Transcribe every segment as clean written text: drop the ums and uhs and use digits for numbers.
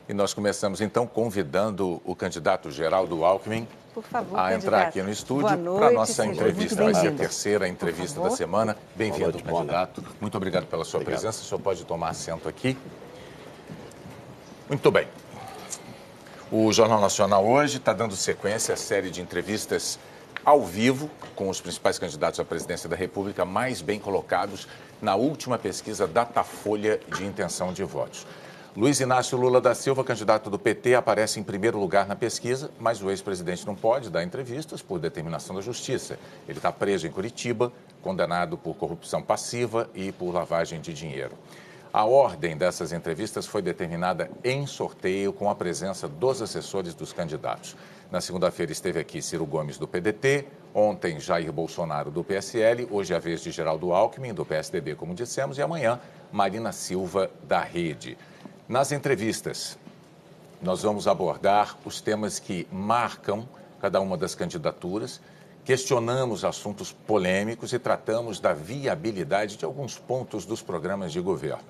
E nós começamos, então, convidando o candidato Geraldo Alckmin por favor, a entrar aqui no estúdio para a nossa entrevista. Vai ser a terceira entrevista da semana. Bem-vindo, candidato. Muito obrigado pela sua presença. O senhor pode tomar assento aqui. Muito bem. O Jornal Nacional hoje está dando sequência à série de entrevistas ao vivo com os principais candidatos à presidência da República mais bem colocados na última pesquisa Datafolha de intenção de votos. Luiz Inácio Lula da Silva, candidato do PT, aparece em primeiro lugar na pesquisa, mas o ex-presidente não pode dar entrevistas por determinação da Justiça. Ele está preso em Curitiba, condenado por corrupção passiva e por lavagem de dinheiro. A ordem dessas entrevistas foi determinada em sorteio com a presença dos assessores dos candidatos. Na segunda-feira esteve aqui Ciro Gomes, do PDT, ontem Jair Bolsonaro, do PSL, hoje é a vez de Geraldo Alckmin, do PSDB, como dissemos, e amanhã Marina Silva, da Rede. Nas entrevistas, nós vamos abordar os temas que marcam cada uma das candidaturas, questionamos assuntos polêmicos e tratamos da viabilidade de alguns pontos dos programas de governo.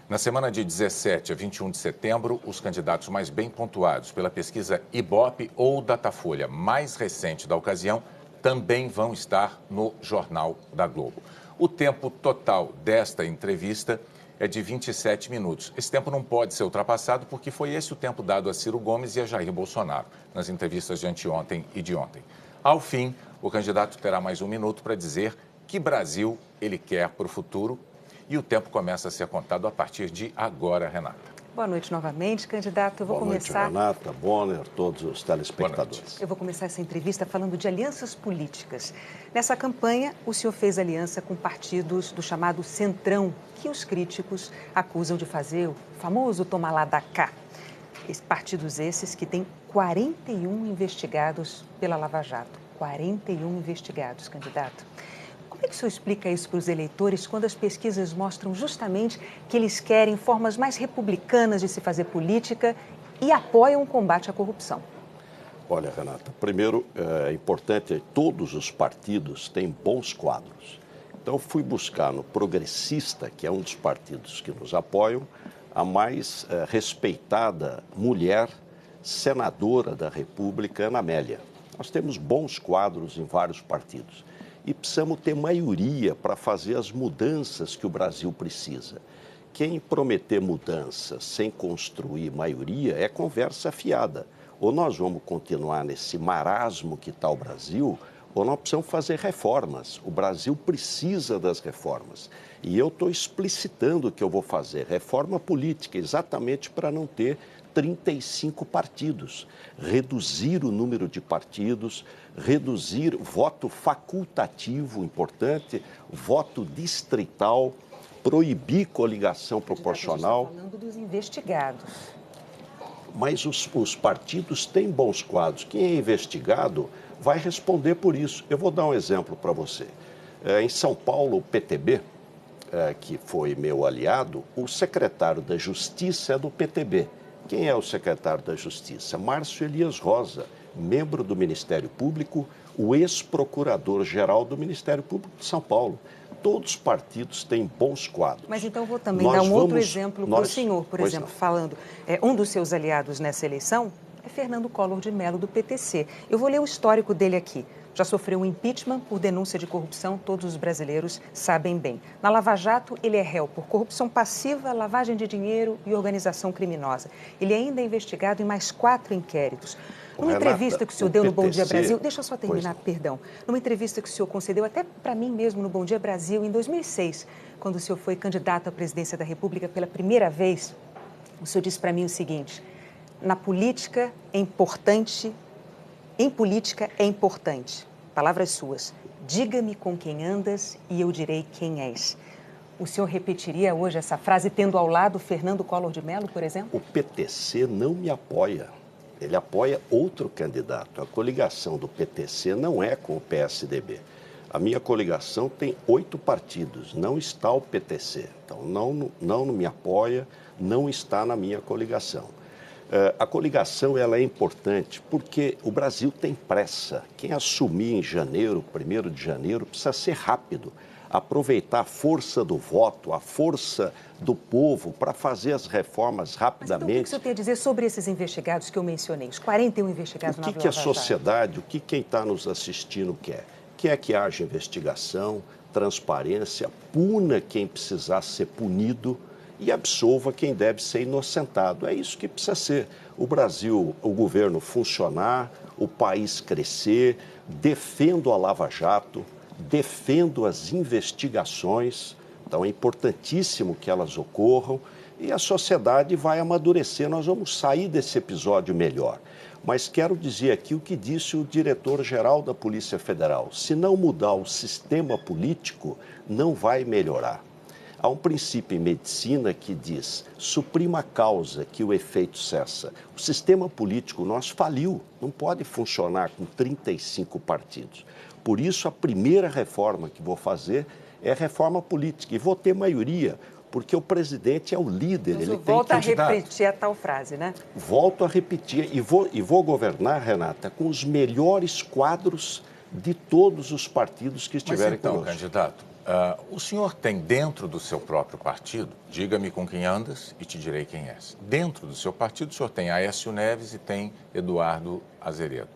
Na semana de 17 a 21 de setembro, os candidatos mais bem pontuados pela pesquisa Ibope ou Datafolha mais recente da ocasião também vão estar no Jornal da Globo. O tempo total desta entrevista é de 27 minutos. Esse tempo não pode ser ultrapassado porque foi esse o tempo dado a Ciro Gomes e a Jair Bolsonaro nas entrevistas de anteontem e de ontem. Ao fim, o candidato terá mais um minuto para dizer que Brasil ele quer para o futuro e o tempo começa a ser contado a partir de agora, Renata. Boa noite novamente, candidato. Eu vou começar... Boa noite, Renata, Bonner, todos os telespectadores. Eu vou começar essa entrevista falando de alianças políticas. Nessa campanha, o senhor fez aliança com partidos do chamado Centrão, que os críticos acusam de fazer o famoso toma lá da cá. Partidos esses que têm 41 investigados pela Lava Jato. 41 investigados, candidato. Como é que o senhor explica isso para os eleitores quando as pesquisas mostram justamente que eles querem formas mais republicanas de se fazer política e apoiam o combate à corrupção? Olha, Renata, primeiro é importante, todos os partidos têm bons quadros. Então, eu fui buscar no Progressista, que é um dos partidos que nos apoiam, a mais respeitada mulher senadora da República, Ana Amélia. Nós temos bons quadros em vários partidos. E precisamos ter maioria para fazer as mudanças que o Brasil precisa. Quem prometer mudanças sem construir maioria é conversa fiada. Ou nós vamos continuar nesse marasmo que está o Brasil, ou nós precisamos fazer reformas. O Brasil precisa das reformas. E eu estou explicitando o que eu vou fazer. Reforma política, exatamente para não ter 35 partidos, reduzir o número de partidos, reduzir voto facultativo, importante, voto distrital, proibir coligação proporcional. Estou falando dos investigados. Mas os partidos têm bons quadros. Quem é investigado vai responder por isso. Eu vou dar um exemplo para você. Em São Paulo, o PTB, que foi meu aliado, o secretário da Justiça é do PTB. Quem é o secretário da Justiça? Márcio Elias Rosa, membro do Ministério Público, o ex-procurador-geral do Ministério Público de São Paulo. Todos os partidos têm bons quadros. Mas então vou também dar um outro exemplo para o senhor. Por exemplo, falando, um dos seus aliados nessa eleição é Fernando Collor de Mello, do PTC. Eu vou ler o histórico dele aqui. Já sofreu um impeachment por denúncia de corrupção, todos os brasileiros sabem bem. Na Lava Jato, ele é réu por corrupção passiva, lavagem de dinheiro e organização criminosa. Ele ainda é investigado em mais 4 inquéritos. Numa entrevista que o senhor deu no Bom Dia Brasil, deixa eu só terminar, perdão. Numa entrevista que o senhor concedeu até para mim mesmo no Bom Dia Brasil, em 2006, quando o senhor foi candidato à presidência da República pela primeira vez, o senhor disse para mim o seguinte: na política é importante, em política é importante, palavras suas, diga-me com quem andas e eu direi quem és. O senhor repetiria hoje essa frase tendo ao lado Fernando Collor de Mello, por exemplo? O PTC não me apoia. Ele apoia outro candidato. A coligação do PTC não é com o PSDB. A minha coligação tem 8 partidos, não está o PTC. Então, não me apoia, não está na minha coligação. A coligação ela é importante porque o Brasil tem pressa. Quem assumir em janeiro, 1º de janeiro, precisa ser rápido. aproveitar a força do voto, a força do povo para fazer as reformas rapidamente. Mas então, o que o senhor tem a dizer sobre esses investigados que eu mencionei, os 41 investigados na Lava Jato? O que a sociedade, o que quem está nos assistindo quer? Quer que haja investigação, transparência, puna quem precisar ser punido e absolva quem deve ser inocentado. É isso que precisa ser. O Brasil, o governo funcionar, o país crescer, defendo a Lava Jato, defendo as investigações, então é importantíssimo que elas ocorram e a sociedade vai amadurecer, nós vamos sair desse episódio melhor. Mas quero dizer aqui o que disse o diretor-geral da Polícia Federal, se não mudar o sistema político, não vai melhorar. Há um princípio em medicina que diz, suprima a causa que o efeito cessa. O sistema político nosso faliu, não pode funcionar com 35 partidos. Por isso, a primeira reforma que vou fazer é a reforma política. E vou ter maioria, porque o presidente é o líder. Ele volta a repetir a tal frase, né? Volto a repetir. E vou governar, Renata, com os melhores quadros de todos os partidos que estiverem conosco. Mas então, candidato, o senhor tem dentro do seu próprio partido, diga-me com quem andas e te direi quem és. Dentro do seu partido, o senhor tem Aécio Neves e tem Eduardo Azeredo.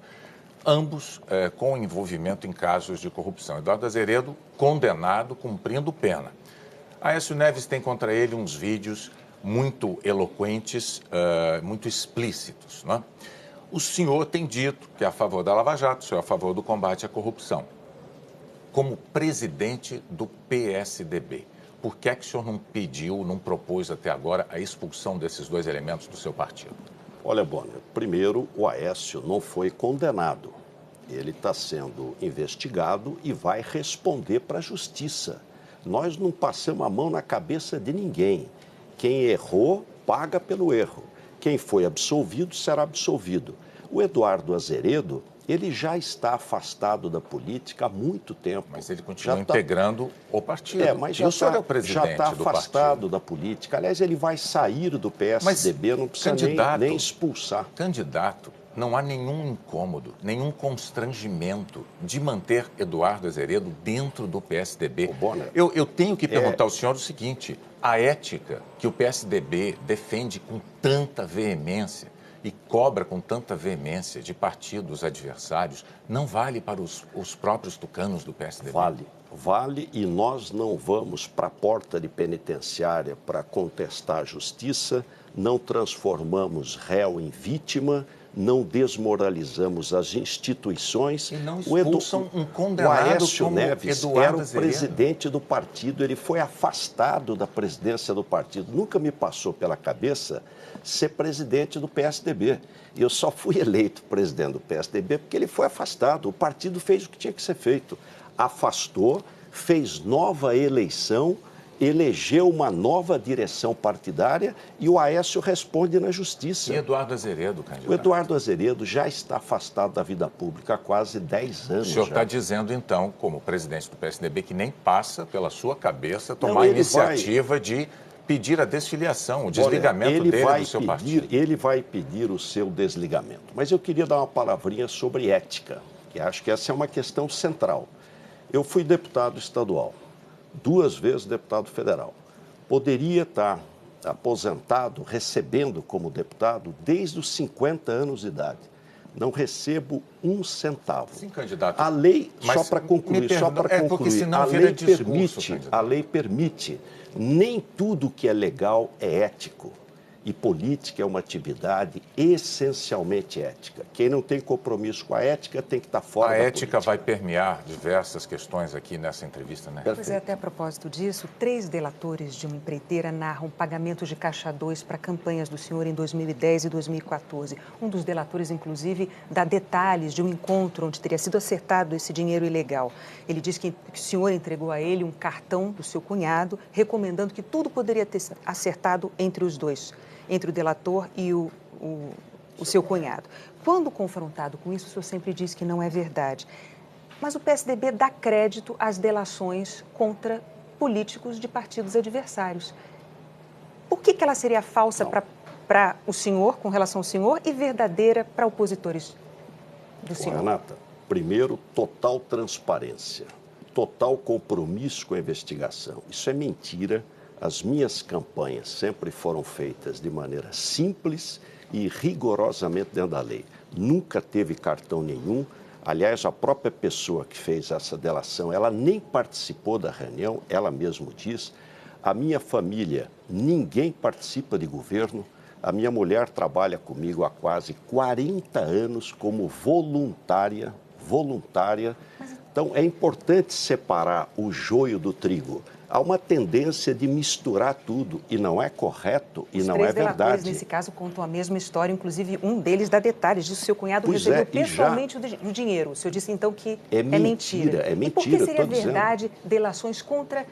Ambos com envolvimento em casos de corrupção. Eduardo Azeredo condenado, cumprindo pena. Aécio Neves tem contra ele uns vídeos muito eloquentes, muito explícitos, né? O senhor tem dito que é a favor da Lava Jato, o senhor é a favor do combate à corrupção. Como presidente do PSDB, por que é que o senhor não pediu, não propôs até agora a expulsão desses dois elementos do seu partido? Olha, Bonner, primeiro, o Aécio não foi condenado. Ele está sendo investigado e vai responder para a justiça. Nós não passamos a mão na cabeça de ninguém. Quem errou, paga pelo erro. Quem foi absolvido, será absolvido. O Eduardo Azeredo, ele já está afastado da política há muito tempo. Mas ele continua integrando o partido. Mas já está afastado da política. Aliás, ele vai sair do PSDB, mas não precisa nem expulsar. Candidato, não há nenhum incômodo, nenhum constrangimento de manter Eduardo Azeredo dentro do PSDB. Eu tenho que perguntar ao senhor o seguinte, a ética que o PSDB defende com tanta veemência e cobra com tanta veemência de partidos adversários, não vale para os próprios tucanos do PSDB? Vale, e nós não vamos para a porta de penitenciária para contestar a justiça, não transformamos réu em vítima, não desmoralizamos as instituições. E não expulsam um condenado o Aécio como Neves Eduardo era o Azeredo. Presidente do partido, ele foi afastado da presidência do partido. Nunca me passou pela cabeça ser presidente do PSDB. E eu só fui eleito presidente do PSDB porque ele foi afastado. O partido fez o que tinha que ser feito. Afastou, fez nova eleição, elegeu uma nova direção partidária e o Aécio responde na justiça. E Eduardo Azeredo, candidato? O Eduardo Azeredo já está afastado da vida pública há quase 10 anos. O senhor está dizendo, então, como presidente do PSDB, que nem passa pela sua cabeça tomar a iniciativa de pedir a desfiliação, o desligamento dele do seu partido. Ele vai pedir o seu desligamento. Mas eu queria dar uma palavrinha sobre ética, que acho que essa é uma questão central. Eu fui deputado estadual, 2 vezes deputado federal. Poderia estar aposentado, recebendo como deputado, desde os 50 anos de idade. Não recebo 1 centavo. Sim, candidato. A lei, só para concluir, porque senão vira discurso, a lei permite. Nem tudo que é legal é ético. E política é uma atividade essencialmente ética. Quem não tem compromisso com a ética tem que estar fora da política. A ética vai permear diversas questões aqui nessa entrevista, né? Pois é, até a propósito disso, 3 delatores de uma empreiteira narram pagamentos de caixa 2 para campanhas do senhor em 2010 e 2014. Um dos delatores, inclusive, dá detalhes de um encontro onde teria sido acertado esse dinheiro ilegal. Ele diz que o senhor entregou a ele um cartão do seu cunhado, recomendando que tudo poderia ter acertado entre os dois, entre o delator e o seu cunhado. Quando confrontado com isso, o senhor sempre diz que não é verdade. Mas o PSDB dá crédito às delações contra políticos de partidos adversários. Por que ela seria falsa para o senhor, com relação ao senhor, e verdadeira para opositores do senhor? Renata, primeiro, total transparência. total compromisso com a investigação. Isso é mentira. As minhas campanhas sempre foram feitas de maneira simples e rigorosamente dentro da lei. Nunca teve cartão nenhum. Aliás, a própria pessoa que fez essa delação, ela nem participou da reunião, ela mesma diz. A minha família, ninguém participa de governo. A minha mulher trabalha comigo há quase 40 anos como voluntária. Então, é importante separar o joio do trigo. Há uma tendência de misturar tudo e não é correto e não é verdade. Os três delatores, nesse caso, contam a mesma história, inclusive um deles dá detalhes disso. Seu cunhado recebeu pessoalmente o dinheiro. O senhor disse, então, que é mentira. É mentira, e por que seria verdade delações contra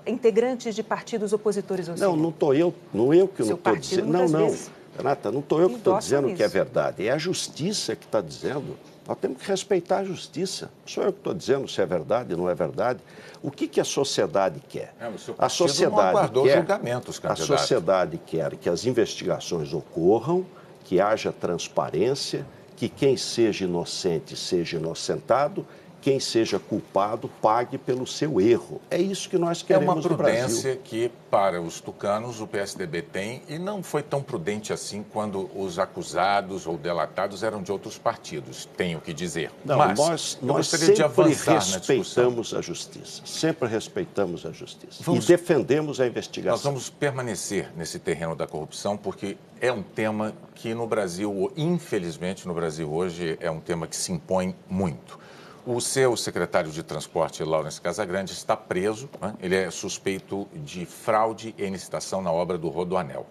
integrantes de partidos opositores ao senhor? Não estou eu que não estou dizendo. Não, Renata, não estou eu que estou dizendo que é verdade. É a justiça que está dizendo. Nós temos que respeitar a justiça. Não sou eu que estou dizendo se é verdade ou não é verdade. O que a sociedade quer? A sociedade não julgamentos, candidato. A sociedade quer que as investigações ocorram, que haja transparência, que quem seja inocente seja inocentado, quem seja culpado pague pelo seu erro. É isso que nós queremos no Brasil. É uma prudência que, para os tucanos, o PSDB tem e não foi tão prudente assim quando os acusados ou delatados eram de outros partidos, tenho que dizer. Não, mas nós sempre respeitamos a justiça, sempre respeitamos a justiça e defendemos a investigação. Nós vamos permanecer nesse terreno da corrupção porque é um tema que no Brasil, infelizmente no Brasil hoje, é um tema que se impõe muito. O seu secretário de Transporte, Laurence Casagrande, está preso. Ele é suspeito de fraude e licitação na obra do Rodoanel.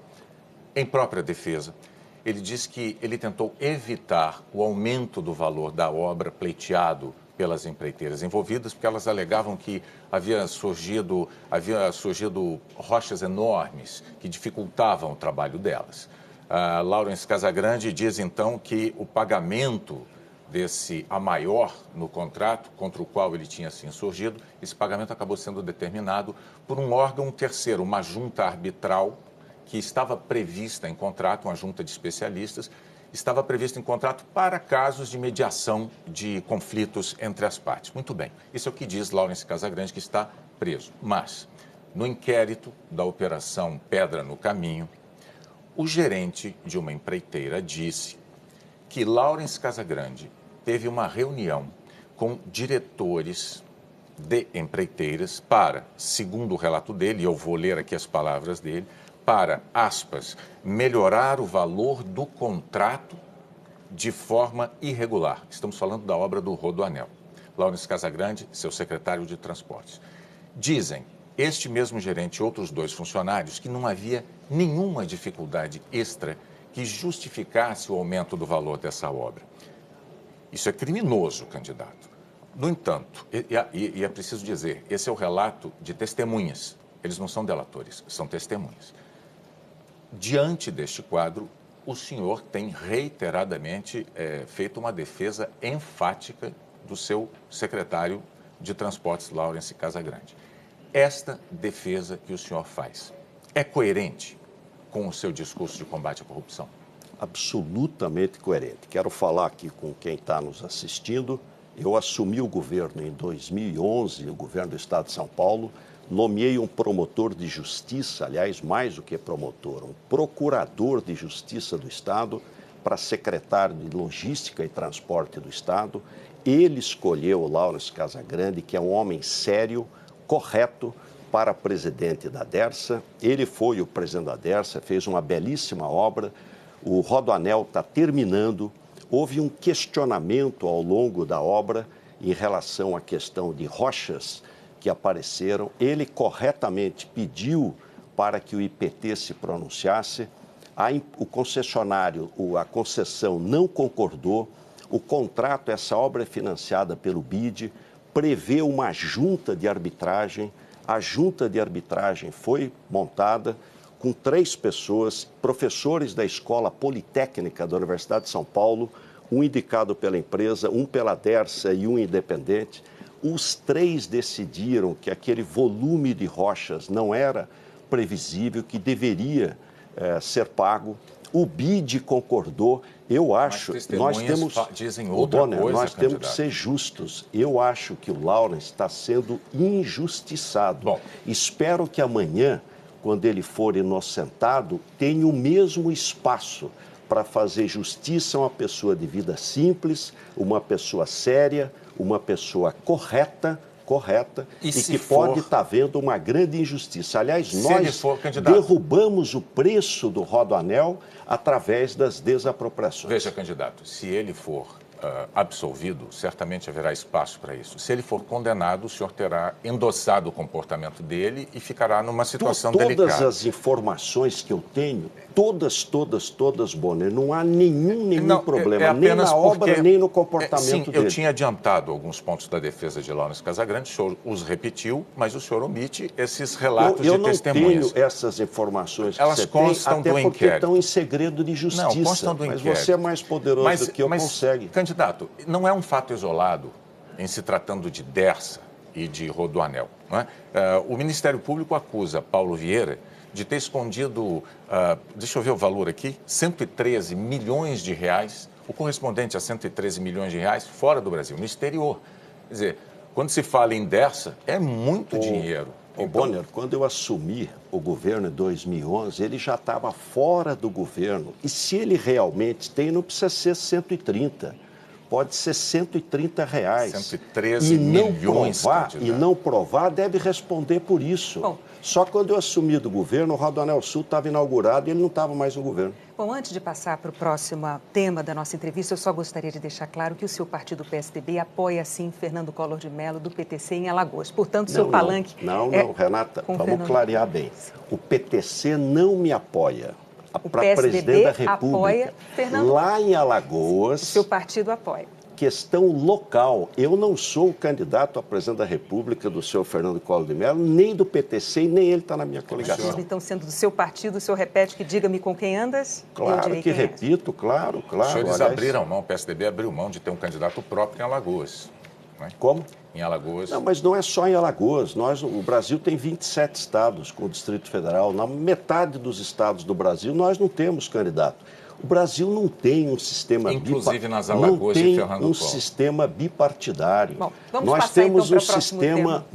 Em própria defesa, ele diz que ele tentou evitar o aumento do valor da obra pleiteado pelas empreiteiras envolvidas, porque elas alegavam que havia surgido rochas enormes que dificultavam o trabalho delas. Laurence Casagrande diz, então, que o pagamento a maior no contrato, contra o qual ele tinha se insurgido, esse pagamento acabou sendo determinado por um órgão terceiro, uma junta arbitral que estava prevista em contrato, uma junta de especialistas, estava prevista em contrato para casos de mediação de conflitos entre as partes. Muito bem, isso é o que diz Laurence Casagrande, que está preso. Mas, no inquérito da Operação Pedra no Caminho, o gerente de uma empreiteira disse que Laurence Casagrande teve uma reunião com diretores de empreiteiras para, segundo o relato dele, e eu vou ler aqui as palavras dele, para, aspas, melhorar o valor do contrato de forma irregular. Estamos falando da obra do Rodoanel. Laurence Casagrande, seu secretário de Transportes. Dizem este mesmo gerente e outros 2 funcionários que não havia nenhuma dificuldade extra que justificasse o aumento do valor dessa obra. Isso é criminoso, candidato. No entanto, e é preciso dizer, esse é o relato de testemunhas. Eles não são delatores, são testemunhas. Diante deste quadro, o senhor tem reiteradamente feito uma defesa enfática do seu secretário de Transportes, Laurence Casagrande. Esta defesa que o senhor faz é coerente com o seu discurso de combate à corrupção? Absolutamente coerente. Quero falar aqui com quem está nos assistindo. Eu assumi o governo em 2011, o governo do Estado de São Paulo, nomeei um promotor de justiça, aliás, mais do que promotor, um procurador de justiça do Estado para secretário de Logística e Transporte do Estado. Ele escolheu o Laurence Casagrande, que é um homem sério, correto, para presidente da Dersa. Ele foi o presidente da Dersa, fez uma belíssima obra. O Rodoanel está terminando. Houve um questionamento ao longo da obra em relação à questão de rochas que apareceram. Ele corretamente pediu para que o IPT se pronunciasse. O concessionário, a concessão não concordou. O contrato, essa obra é financiada pelo BID, prevê uma junta de arbitragem. A junta de arbitragem foi montada com 3 pessoas, professores da Escola Politécnica da Universidade de São Paulo, um indicado pela empresa, um pela Dersa e um independente. Os 3 decidiram que aquele volume de rochas não era previsível, que deveria ser pago. O BID concordou. Eu acho, nós temos, dizem outra Bonner, coisa, nós temos que ser justos. Eu acho que o Lawrence está sendo injustiçado. Bom, espero que amanhã, quando ele for inocentado, tenha o mesmo espaço para fazer justiça a uma pessoa de vida simples, uma pessoa séria, uma pessoa correta e que pode estar vendo uma grande injustiça. Aliás, nós derrubamos o preço do Rodoanel através das desapropriações. Veja, candidato, se ele for absolvido, certamente haverá espaço para isso. Se ele for condenado, o senhor terá endossado o comportamento dele e ficará numa situação delicada. Todas as informações que eu tenho, todas, Bonner, não há nenhum problema, nem na obra, nem no comportamento dele. Eu tinha adiantado alguns pontos da defesa de Lawrence Casagrande, o senhor os repetiu, mas o senhor omite esses relatos de testemunhas. Eu não tenho essas informações que elas você constam tem, do até porque inquérito. Estão em segredo de justiça. Não, constam do inquérito. Mas você é mais poderoso do que eu, consegue. Candidato, não é um fato isolado em se tratando de Dersa e de Rodoanel. Não é? O Ministério Público acusa Paulo Vieira de ter escondido, deixa eu ver o valor aqui, 113 milhões de reais, o correspondente a 113 milhões de reais fora do Brasil, no exterior. Quer dizer, quando se fala em Dersa, é muito dinheiro. Bonner, quando eu assumi o governo em 2011, ele já estava fora do governo. E se ele realmente tem, não precisa ser 130. Pode ser 130 reais. 113 milhões. E não provar, deve responder por isso. Bom, só quando eu assumi do governo, o Rodoanel Sul estava inaugurado e ele não estava mais no governo. Bom, antes de passar para o próximo tema da nossa entrevista, eu só gostaria de deixar claro que o seu partido, PSDB, apoia, sim, Fernando Collor de Mello, do PTC, em Alagoas. Portanto, seu palanque... Não, Renata, vamos clarear bem. O PTC não me apoia. Para presidente da República, apoia Fernando... lá em Alagoas... O seu partido apoia. Questão local. Eu não sou o candidato a presidente da República do senhor Fernando Collor de Mello, nem do PTC, e nem ele está na minha coligação. Mas então, sendo do seu partido, o senhor repete que diga-me com quem andas? Claro que repito, claro. Os senhores abriram mão, o PSDB abriu mão de ter um candidato próprio em Alagoas. Não é? Como? Em Alagoas. Não, mas não é só em Alagoas. O Brasil tem 27 estados com o Distrito Federal. Na metade dos estados do Brasil, nós não temos candidato. O Brasil não tem um sistema inclusive nas Alagoas de Fernando Collor. Não tem um sistema bipartidário. Bom, vamos nós passar, temos então, um sistema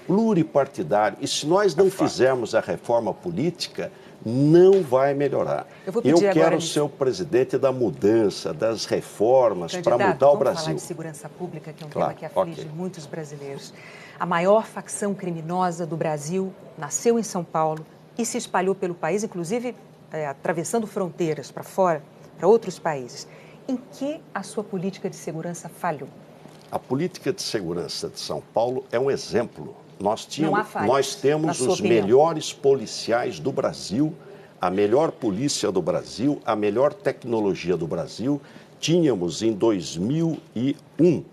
pluripartidário. E se nós não fizermos a reforma política, não vai melhorar. Eu quero ser o presidente da mudança, das reformas, para mudar o Brasil. Vamos falar de segurança pública, que é um tema que aflige muitos brasileiros. A maior facção criminosa do Brasil nasceu em São Paulo e se espalhou pelo país, inclusive atravessando fronteiras para fora, para outros países. Em que a sua política de segurança falhou? A política de segurança de São Paulo é um exemplo. Nós temos os melhores policiais do Brasil, a melhor polícia do Brasil, a melhor tecnologia do Brasil. Tínhamos, em 2001,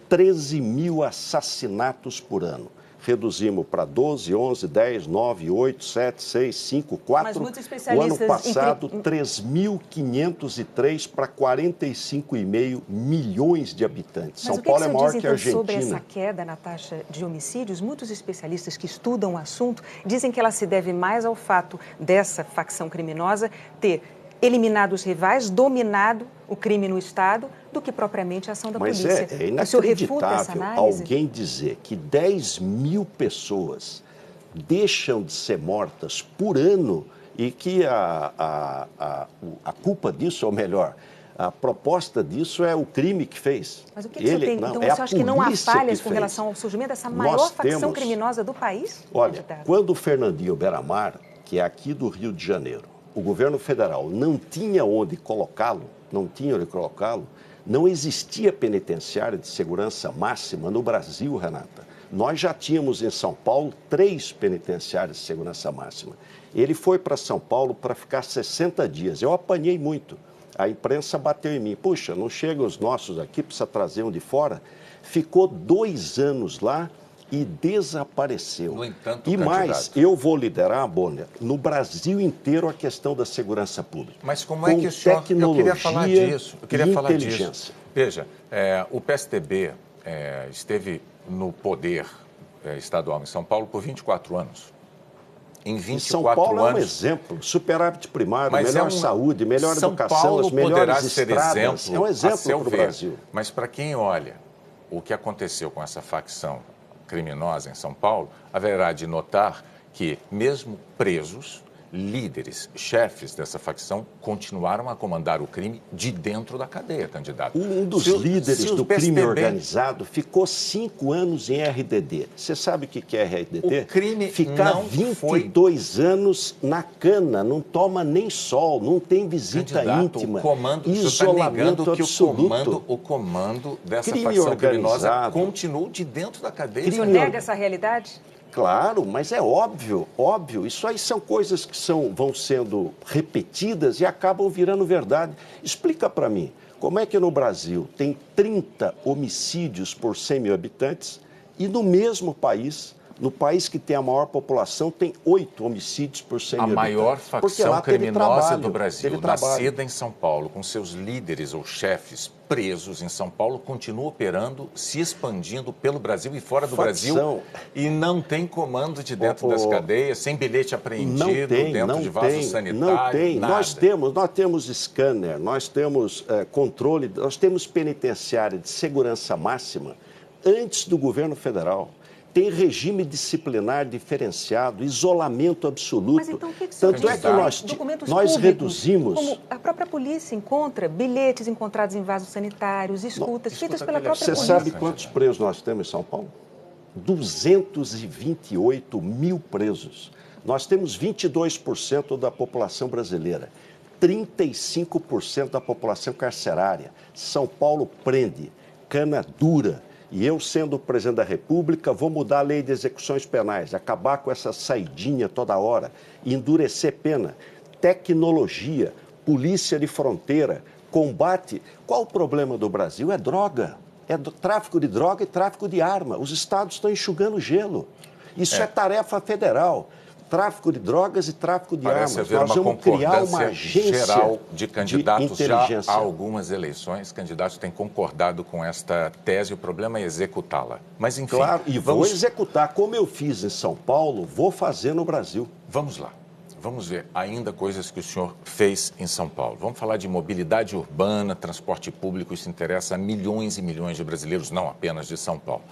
13 mil assassinatos por ano. Reduzimos para 12, 11, 10, 9, 8, 7, 6, 5, 4. Mas muitos especialistas... O ano passado, 3.503 para 45,5 milhões de habitantes. São Paulo é maior que a Argentina. Sobre essa queda na taxa de homicídios, muitos especialistas que estudam o assunto dizem que ela se deve mais ao fato dessa facção criminosa ter eliminado os rivais, dominado o crime no Estado, do que propriamente a ação da polícia. Mas é inacreditável alguém dizer que 10 mil pessoas deixam de ser mortas por ano e que a culpa disso, ou melhor, a proposta disso é o crime que fez. Mas o que você tem? Então, você acha que não há falhas com relação ao surgimento dessa maior facção criminosa do país? Olha, quando o Fernandinho Beiramar, que é aqui do Rio de Janeiro, o governo federal não tinha onde colocá-lo, não existia penitenciária de segurança máxima no Brasil, Renata. Nós já tínhamos em São Paulo 3 penitenciárias de segurança máxima. Ele foi para São Paulo para ficar 60 dias. Eu apanhei muito. A imprensa bateu em mim. Puxa, não chegam os nossos aqui, precisa trazer um de fora. Ficou 2 anos lá e desapareceu. No entanto, e mais, eu vou liderar, Bonner, no Brasil inteiro a questão da segurança pública. Mas como é que o senhor... Eu queria falar disso. Inteligência. Veja, o PSDB esteve no poder estadual em São Paulo por 24 anos. em 24 São Paulo anos... é um exemplo, superávit primário, mas melhor saúde, melhor educação, as melhores estradas. É um exemplo para o Brasil. Mas para quem olha o que aconteceu com essa facção criminosa em São Paulo, haverá de notar que, mesmo presos, líderes, chefes dessa facção continuaram a comandar o crime de dentro da cadeia, candidato. Um dos líderes do crime organizado ficou 5 anos em RDD. Você sabe o que é RDD? O crime ficar não 22 anos na cana, não toma nem sol, não tem visita candidato, íntima, isolamento absoluto. O comando dessa crime facção organizado criminosa continuou de dentro da cadeia. O senhor nega essa realidade? Claro, mas é óbvio. Isso aí são coisas que vão sendo repetidas e acabam virando verdade. Explica para mim, como é que no Brasil tem 30 homicídios por 100 mil habitantes e no mesmo país, no país que tem a maior população, tem 8 homicídios por 100 mil habitantes? A maior facção criminosa do Brasil, nascida em São Paulo, com seus líderes ou chefes presos em São Paulo, continua operando, se expandindo pelo Brasil e fora do Brasil, e não tem comando de dentro das cadeias, sem bilhete apreendido, dentro de vaso sanitário, não tem. Nada. Nós temos scanner, nós temos controle, nós temos penitenciária de segurança máxima antes do governo federal. Tem regime disciplinar diferenciado, isolamento absoluto. Mas então o que Tanto é que nós reduzimos... Como a própria polícia encontra bilhetes encontrados em vasos sanitários, escutas feitas pela própria polícia. Você sabe quantos presos nós temos em São Paulo? 228 mil presos. Nós temos 22% da população brasileira, 35% da população carcerária. São Paulo prende, cana dura. E eu, sendo o presidente da República, vou mudar a lei de execuções penais, acabar com essa saidinha toda hora, endurecer pena, tecnologia, polícia de fronteira, combate. Qual o problema do Brasil? É droga. É tráfico de droga e tráfico de arma. Os estados estão enxugando gelo. Isso é tarefa federal. Tráfico de drogas e tráfico de armas. Nós vamos criar uma agência geral de candidatos. Já há algumas eleições, candidatos têm concordado com esta tese, o problema é executá-la. Mas, enfim... Claro, e vou executar. Como eu fiz em São Paulo, vou fazer no Brasil. Vamos lá. Vamos ver ainda coisas que o senhor fez em São Paulo. Vamos falar de mobilidade urbana, transporte público, isso interessa a milhões e milhões de brasileiros, não apenas de São Paulo.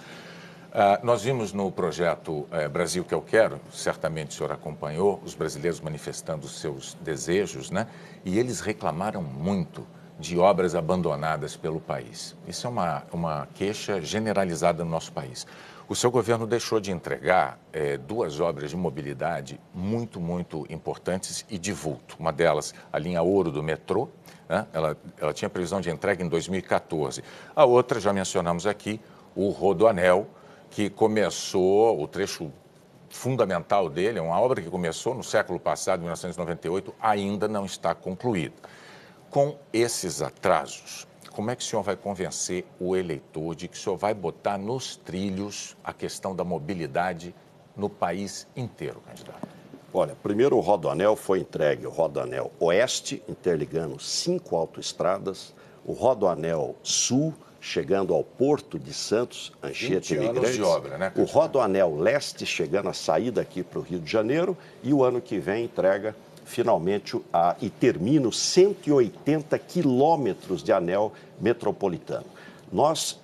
Nós vimos no projeto Brasil que eu quero, certamente o senhor acompanhou, os brasileiros manifestando os seus desejos, né? E eles reclamaram muito de obras abandonadas pelo país. Isso é uma queixa generalizada no nosso país. O seu governo deixou de entregar 2 obras de mobilidade muito, muito importantes e de vulto. Uma delas, a linha Ouro do metrô, né? Ela tinha previsão de entrega em 2014. A outra, já mencionamos aqui, o Rodoanel, que começou, o trecho fundamental dele, é uma obra que começou no século passado, 1998, ainda não está concluída. Com esses atrasos, como é que o senhor vai convencer o eleitor de que o senhor vai botar nos trilhos a questão da mobilidade no país inteiro, candidato? Olha, primeiro o Rodoanel foi entregue, o Rodoanel Oeste, interligando 5 autoestradas, o Rodoanel Sul, chegando ao Porto de Santos, Anchieta Imigrantes, de obra, né, o Rodoanel Leste, chegando a saída aqui para o Rio de Janeiro, e o ano que vem entrega finalmente e termina 180 quilômetros de anel metropolitano.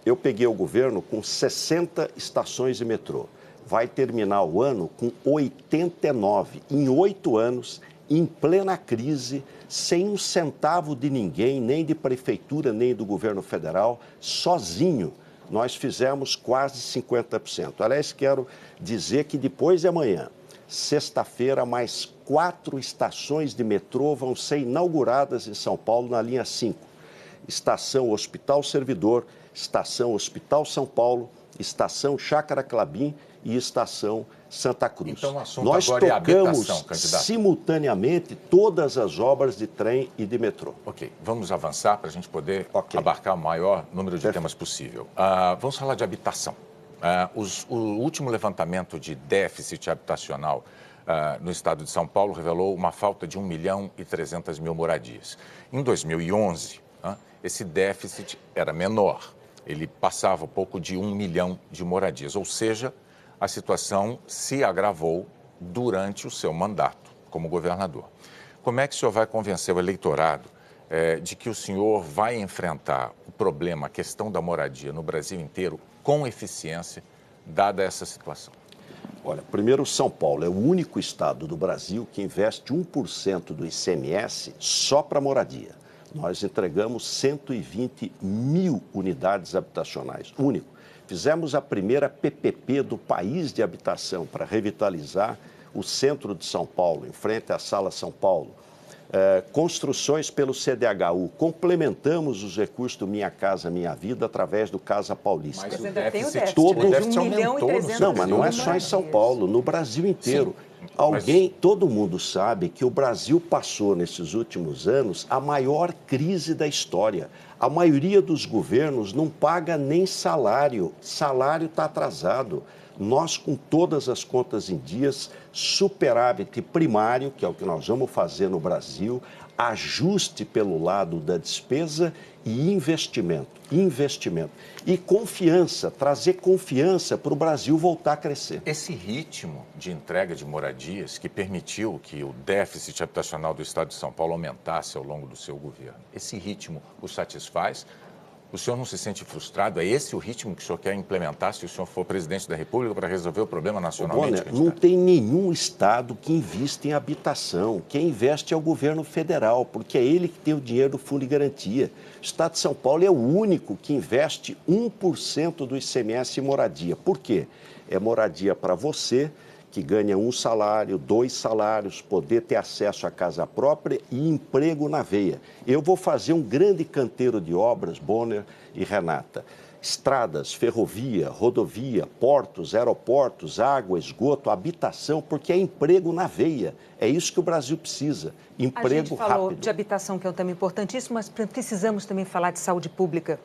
Eu peguei o governo com 60 estações de metrô. Vai terminar o ano com 89. Em 8 anos, em plena crise, sem um centavo de ninguém, nem de prefeitura, nem do governo federal, sozinho, nós fizemos quase 50%. Aliás, quero dizer que depois de amanhã, sexta-feira, mais 4 estações de metrô vão ser inauguradas em São Paulo na linha 5. Estação Hospital Servidor, Estação Hospital São Paulo, Estação Chácara Clabim e Estação Santa Cruz. Então, o assunto nós agora tocamos é habitação, candidato. Simultaneamente todas as obras de trem e de metrô. Ok, vamos avançar para a gente poder abarcar o maior número de temas possível. Vamos falar de habitação. O último levantamento de déficit habitacional no estado de São Paulo revelou uma falta de 1.300.000 moradias. Em 2011, esse déficit era menor. Ele passava pouco de 1 milhão de moradias, ou seja, a situação se agravou durante o seu mandato como governador. Como é que o senhor vai convencer o eleitorado de que o senhor vai enfrentar o problema, a questão da moradia no Brasil inteiro com eficiência, dada essa situação? Olha, primeiro, São Paulo é o único estado do Brasil que investe 1% do ICMS só para moradia. Nós entregamos 120 mil unidades habitacionais, único. Fizemos a primeira PPP do país de habitação para revitalizar o centro de São Paulo, em frente à Sala São Paulo. Construções pelo CDHU, complementamos os recursos do Minha Casa Minha Vida através do Casa Paulista. Mas ainda tem o déficit, todo de 1 milhão e 300 Não, mas não é só em São Paulo, no Brasil inteiro. Sim, todo mundo sabe que o Brasil passou nesses últimos anos a maior crise da história. A maioria dos governos não paga nem salário, salário está atrasado. Nós, com todas as contas em dias, superávit primário, que é o que nós vamos fazer no Brasil, ajuste pelo lado da despesa e investimento. E confiança, trazer confiança para o Brasil voltar a crescer. Esse ritmo de entrega de moradias que permitiu que o déficit habitacional do Estado de São Paulo aumentasse ao longo do seu governo, esse ritmo o satisfaz? O senhor não se sente frustrado? É esse o ritmo que o senhor quer implementar se o senhor for presidente da República para resolver o problema nacionalmente? Bonner, não tem nenhum estado que invista em habitação. Quem investe é o governo federal, porque é ele que tem o dinheiro do Fundo de Garantia. O Estado de São Paulo é o único que investe 1% do ICMS em moradia. Por quê? É moradia para você, que ganha 1 salário, 2 salários, poder ter acesso à casa própria e emprego na veia. Eu vou fazer um grande canteiro de obras, Bonner e Renata. Estradas, ferrovia, rodovia, portos, aeroportos, água, esgoto, habitação, porque é emprego na veia. É isso que o Brasil precisa, emprego rápido. A gente falou de habitação, que é um tema importantíssimo, mas precisamos também falar de saúde pública.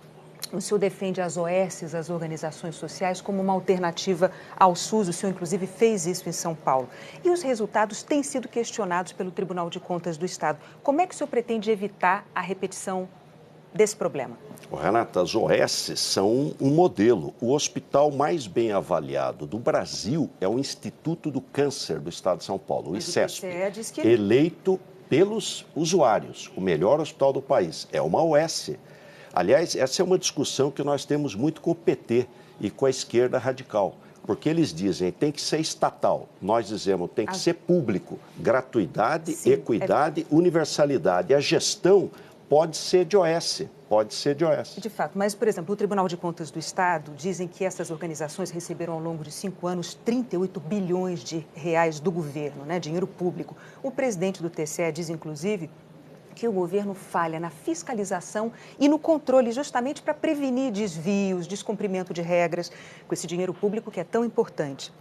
O senhor defende as OS, as organizações sociais, como uma alternativa ao SUS. O senhor, inclusive, fez isso em São Paulo. E os resultados têm sido questionados pelo Tribunal de Contas do Estado. Como é que o senhor pretende evitar a repetição desse problema? Renata, as OS são um modelo. O hospital mais bem avaliado do Brasil é o Instituto do Câncer do Estado de São Paulo, o ICESP, eleito pelos usuários, o melhor hospital do país. É uma OS. Aliás, essa é uma discussão que nós temos muito com o PT e com a esquerda radical, porque eles dizem tem que ser estatal, nós dizemos tem que ser público, gratuidade, sim, equidade, universalidade. A gestão pode ser de OS, De fato, mas, por exemplo, o Tribunal de Contas do Estado dizem que essas organizações receberam ao longo de 5 anos 38 bilhões de reais do governo, né, dinheiro público. O presidente do TCE diz, inclusive, que o governo falha na fiscalização e no controle justamente para prevenir desvios, descumprimento de regras com esse dinheiro público que é tão importante.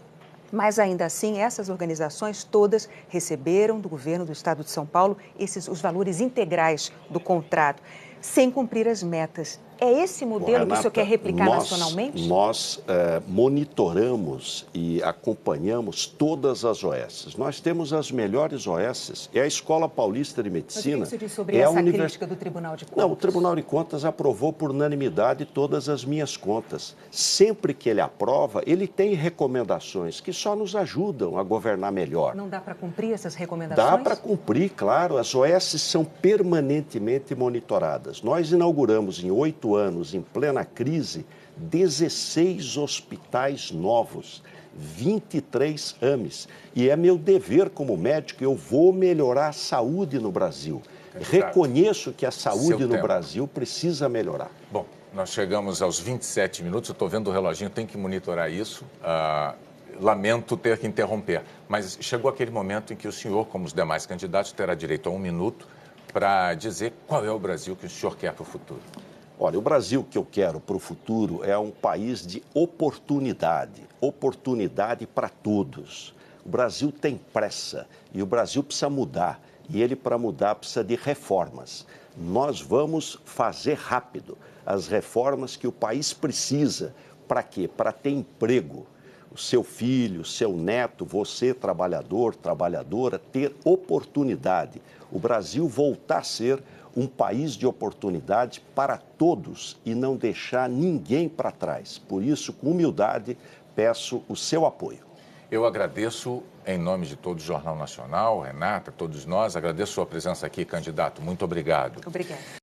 Mas, ainda assim, essas organizações todas receberam do governo do Estado de São Paulo os valores integrais do contrato, sem cumprir as metas. É esse modelo, Renata, que o senhor quer replicar nacionalmente? Nós monitoramos e acompanhamos todas as OS. Nós temos as melhores OS. É a Escola Paulista de Medicina. Mas o que você diz sobre essa crítica do Tribunal de Contas? Não, o Tribunal de Contas aprovou por unanimidade todas as minhas contas. Sempre que ele aprova, ele tem recomendações que só nos ajudam a governar melhor. Não dá para cumprir essas recomendações? Dá para cumprir, claro. As OS são permanentemente monitoradas. Nós inauguramos em 8 anos, em plena crise, 16 hospitais novos, 23 AMEs. E é meu dever como médico, eu vou melhorar a saúde no Brasil. Reconheço que a saúde no Brasil precisa melhorar. Bom, nós chegamos aos 27 minutos, eu estou vendo o reloginho, tem que monitorar isso. Lamento ter que interromper, mas chegou aquele momento em que o senhor, como os demais candidatos, terá direito a 1 minuto para dizer qual é o Brasil que o senhor quer para o futuro. Olha, o Brasil que eu quero para o futuro é um país de oportunidade para todos. O Brasil tem pressa e o Brasil precisa mudar. E ele, para mudar, precisa de reformas. Nós vamos fazer rápido as reformas que o país precisa. Para quê? Para ter emprego. O seu filho, o seu neto, você, trabalhador, trabalhadora, ter oportunidade. O Brasil voltar a ser um país de oportunidade para todos e não deixar ninguém para trás. Por isso, com humildade, peço o seu apoio. Eu agradeço, em nome de todo o Jornal Nacional, Renata, todos nós, agradeço a sua presença aqui, candidato. Muito obrigado. Obrigada.